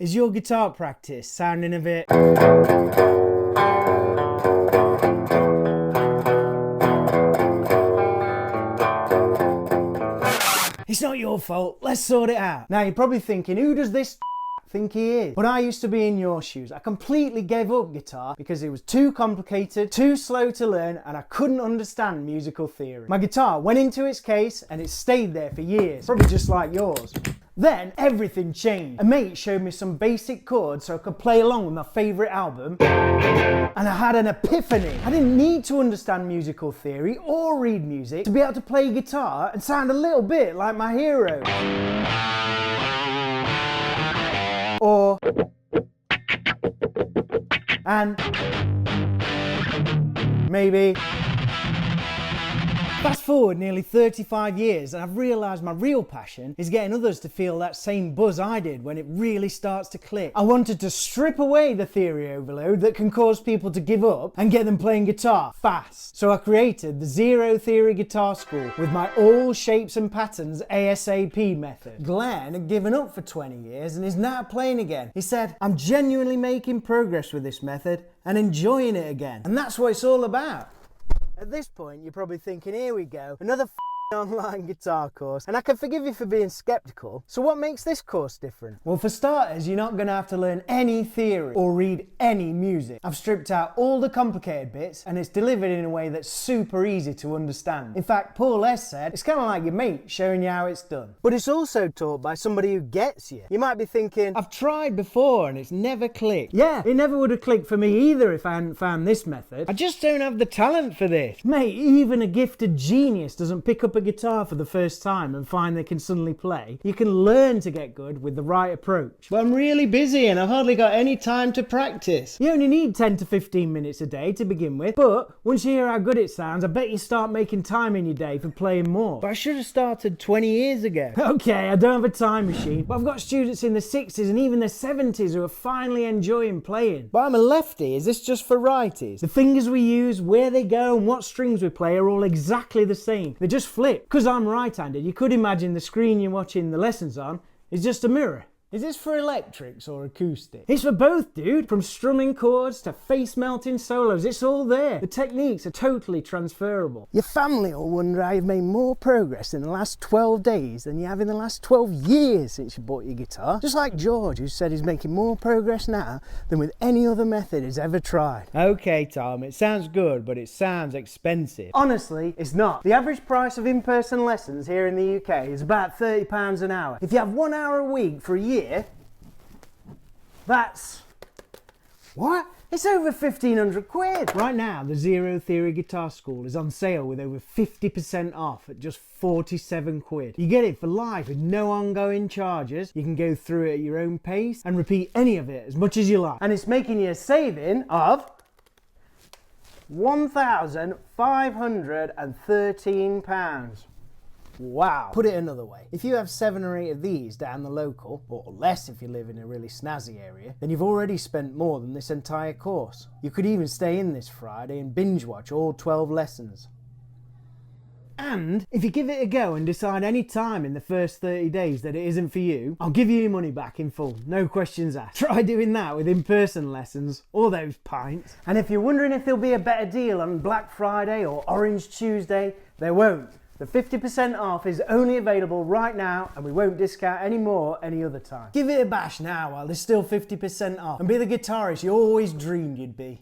Is your guitar practice sounding a bit... It's not your fault, let's sort it out. Now you're probably thinking, who does this think he is? But I used to be in your shoes. I completely gave up guitar because it was too complicated, too slow to learn, and I couldn't understand musical theory. My guitar went into its case and it stayed there for years, probably just like yours. Then everything changed. A mate showed me some basic chords so I could play along with my favourite album, and I had an epiphany. I didn't need to understand musical theory or read music to be able to play guitar and sound a little bit like my heroes. Or... and... maybe... Fast forward nearly 35 years and I've realised my real passion is getting others to feel that same buzz I did when it really starts to click. I wanted to strip away the theory overload that can cause people to give up and get them playing guitar fast. So I created the Zero Theory Guitar School with my all shapes and patterns ASAP method. Glenn had given up for 20 years and is now playing again. He said, I'm genuinely making progress with this method and enjoying it again. And that's what it's all about. At this point, you're probably thinking, here we go, another online guitar course, and I can forgive you for being skeptical. So what makes this course different? Well, for starters, you're not going to have to learn any theory or read any music. I've stripped out all the complicated bits and it's delivered in a way that's super easy to understand. In fact, Paul S. said, it's kind of like your mate showing you how it's done. But it's also taught by somebody who gets you. You might be thinking, I've tried before and it's never clicked. Yeah, it never would have clicked for me either if I hadn't found this method. I just don't have the talent for this. Mate, even a gifted genius doesn't pick up a guitar for the first time and find they can suddenly play. You can learn to get good with the right approach. But I'm really busy and I've hardly got any time to practice. You only need 10 to 15 minutes a day to begin with, but once you hear how good it sounds, I bet you start making time in your day for playing more. But I should have started 20 years ago. Okay, I don't have a time machine, but I've got students in the 60s and even the 70s who are finally enjoying playing. But I'm a lefty, is this just for righties? The fingers we use, where they go and what strings we play are all exactly the same. They just flip. Because I'm right-handed, you could imagine the screen you're watching the lessons on is just a mirror. Is this for electrics or acoustic? It's for both, dude. From strumming chords to face-melting solos, it's all there. The techniques are totally transferable. Your family will wonder how you've made more progress in the last 12 days than you have in the last 12 years since you bought your guitar. Just like George, who said he's making more progress now than with any other method he's ever tried. Okay, Tom, it sounds good, but it sounds expensive. Honestly, it's not. The average price of in-person lessons here in the UK is about £30 an hour. If you have 1 hour a week for a year, that's... what? It's over 1,500 quid. Right now, the Zero Theory Guitar School is on sale with over 50% off at just 47 quid. You get it for life with no ongoing charges. You can go through it at your own pace and repeat any of it as much as you like. And it's making you a saving of £1,513. Wow. Put it another way, if you have 7 or 8 of these down the local, or less if you live in a really snazzy area, then you've already spent more than this entire course. You could even stay in this Friday and binge watch all 12 lessons. And if you give it a go and decide any time in the first 30 days that it isn't for you, I'll give you your money back in full, no questions asked. Try doing that with in-person lessons, or those pints. And if you're wondering if there'll be a better deal on Black Friday or Orange Tuesday, there won't. The 50% off is only available right now and we won't discount any more any other time. Give it a bash now while there's still 50% off and be the guitarist you always dreamed you'd be.